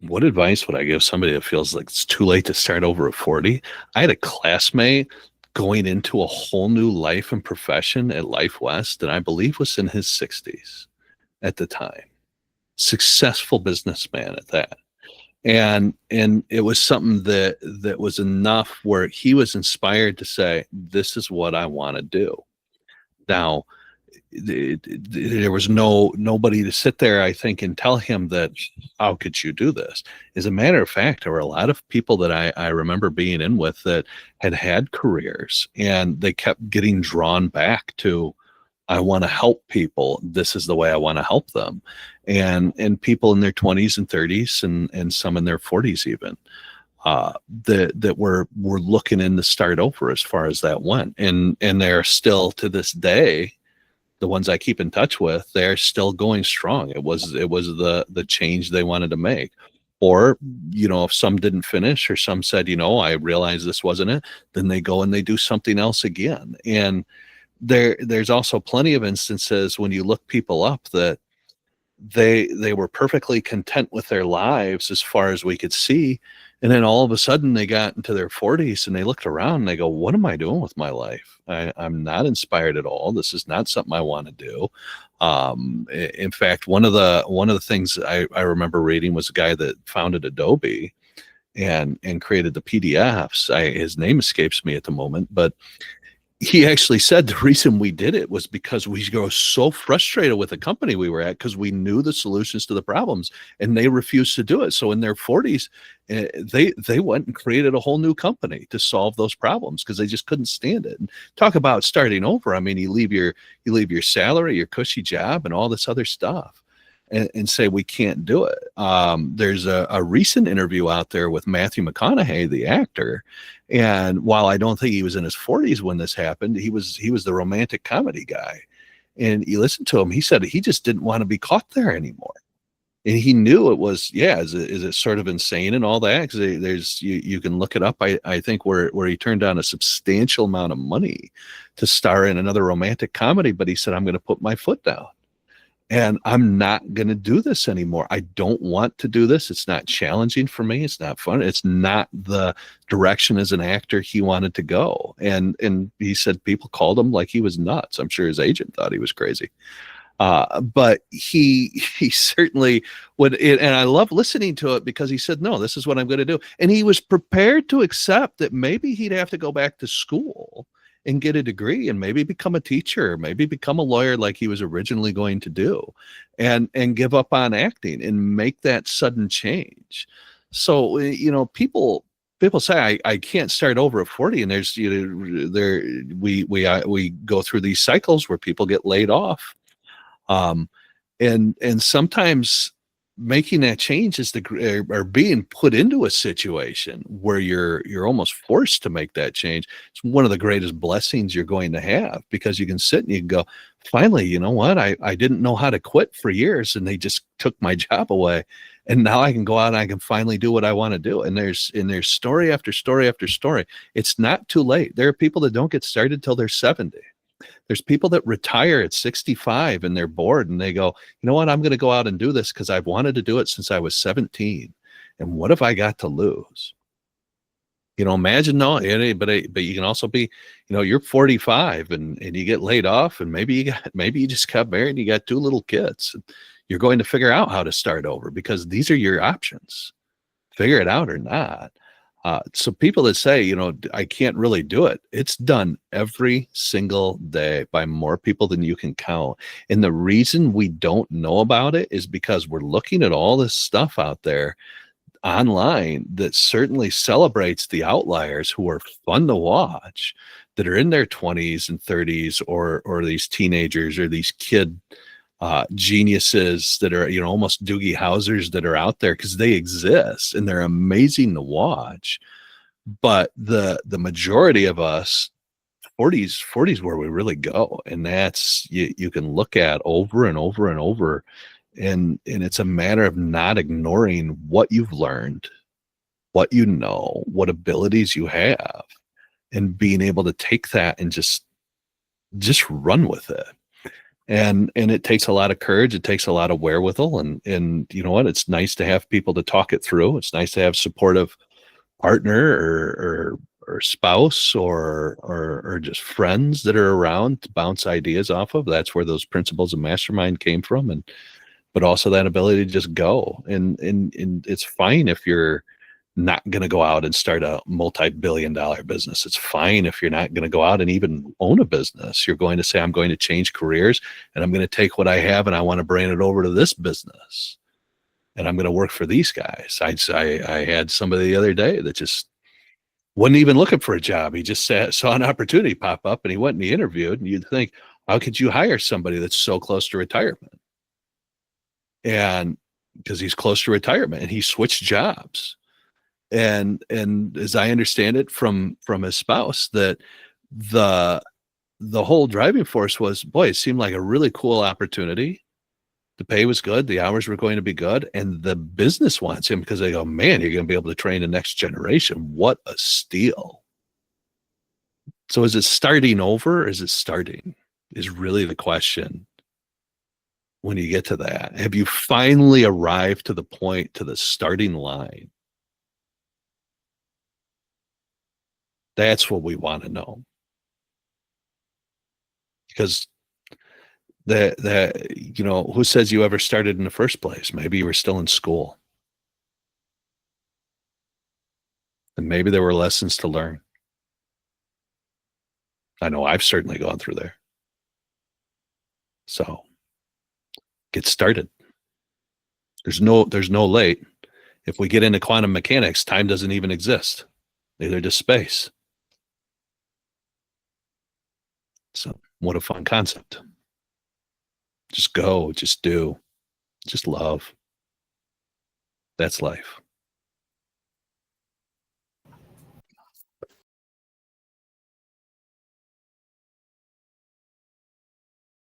What advice would I give somebody that feels like it's too late to start over at 40? I had a classmate going into a whole new life and profession at Life West that I believe was in his 60s at the time. Successful businessman at that. And it was something that was enough where he was inspired to say, this is what I want to do. Now, there was nobody to sit there, I think, and tell him that, how could you do this? As a matter of fact, there were a lot of people that I remember being in with that had careers, and they kept getting drawn back to, I want to help people. This is the way I want to help them. And people in their 20s and 30s and some in their 40s even, that were looking in to start over as far as that went. And they're still to this day, the ones I keep in touch with, they're still going strong. It was the change they wanted to make. Or, if some didn't finish or some said, I realized this wasn't it, then they go and they do something else again. And there's also plenty of instances when you look people up that they were perfectly content with their lives as far as we could see, and then all of a sudden they got into their 40s and they looked around and they go, what am I doing with my life? I'm not inspired at all. This is not something I want to do. In fact, one of the things I remember reading was a guy that founded Adobe and created the PDFs. His name escapes me at the moment, but he actually said the reason we did it was because we were so frustrated with the company we were at, because we knew the solutions to the problems and they refused to do it. So in their 40s, they went and created a whole new company to solve those problems because they just couldn't stand it. And talk about starting over. I mean, you leave your salary, your cushy job, and all this other stuff, and say we can't do it. There's a recent interview out there with Matthew McConaughey, the actor, and while I don't think he was in his 40s when this happened, he was the romantic comedy guy. And you listen to him, he said he just didn't want to be caught there anymore. And he knew it was, is it sort of insane and all that? Because there's you can look it up. I think where he turned down a substantial amount of money to star in another romantic comedy, but he said, I'm going to put my foot down. And I'm not going to do this anymore. I don't want to do this. It's not challenging for me. It's not fun. It's not the direction as an actor he wanted to go. And he said people called him like he was nuts. I'm sure his agent thought he was crazy. But he certainly would. And I love listening to it because he said, no, this is what I'm going to do. And he was prepared to accept that maybe he'd have to go back to school and get a degree and maybe become a teacher, maybe become a lawyer like he was originally going to do, and give up on acting and make that sudden change. So, people say I can't start over at 40, and there's, we go through these cycles where people get laid off. And sometimes making that change is or being put into a situation where you're almost forced to make that change. It's one of the greatest blessings you're going to have, because you can sit and you can go, finally, you know what? I didn't know how to quit for years, and they just took my job away. And now I can go out and I can finally do what I want to do. And there's story after story after story. It's not too late. There are people that don't get started till they're 70. There's people that retire at 65 and they're bored and they go, you know what, I'm going to go out and do this because I've wanted to do it since I was 17. And what have I got to lose? Imagine, no, but you can also be, you're 45 and you get laid off, and maybe you just got married and you got two little kids. You're going to figure out how to start over because these are your options. Figure it out or not. So people that say, I can't really do it, it's done every single day by more people than you can count. And the reason we don't know about it is because we're looking at all this stuff out there online that certainly celebrates the outliers who are fun to watch, that are in their 20s and 30s, or these teenagers or these geniuses that are, almost Doogie Howsers that are out there, because they exist and they're amazing to watch. But the majority of us, 40s where we really go. And that's, you can look at over and over and over. And it's a matter of not ignoring what you've learned, what you know, what abilities you have, and being able to take that and just run with it. And it takes a lot of courage. It takes a lot of wherewithal. And you know what? It's nice to have people to talk it through. It's nice to have supportive partner or spouse or just friends that are around to bounce ideas off of. That's where those principles of mastermind came from. And but also that ability to just go. And it's fine if you're not going to go out and start a multi-billion-dollar business. It's fine if you're not going to go out and even own a business. You're going to say, I'm going to change careers and I'm going to take what I have and I want to bring it over to this business. And I'm going to work for these guys. I had somebody the other day that just wasn't even looking for a job. He just saw an opportunity pop up and he went and he interviewed. And you'd think, how could you hire somebody that's so close to retirement? And because he's close to retirement and he switched jobs. And as I understand it from his spouse, that the the whole driving force was, boy, it seemed like a really cool opportunity. The pay was good, the hours were going to be good, and the business wants him because they go, man, you're going to be able to train the next generation. What a steal. So is it starting over? Or is it starting? Is really the question when you get to that. Have you finally arrived to the point, to the starting line? That's what we want to know. Because who says you ever started in the first place? Maybe you were still in school. And maybe there were lessons to learn. I know I've certainly gone through there. So get started. There's no late. If we get into quantum mechanics, time doesn't even exist. Neither does space. So what a fun concept. Just go, just do, just love. That's life.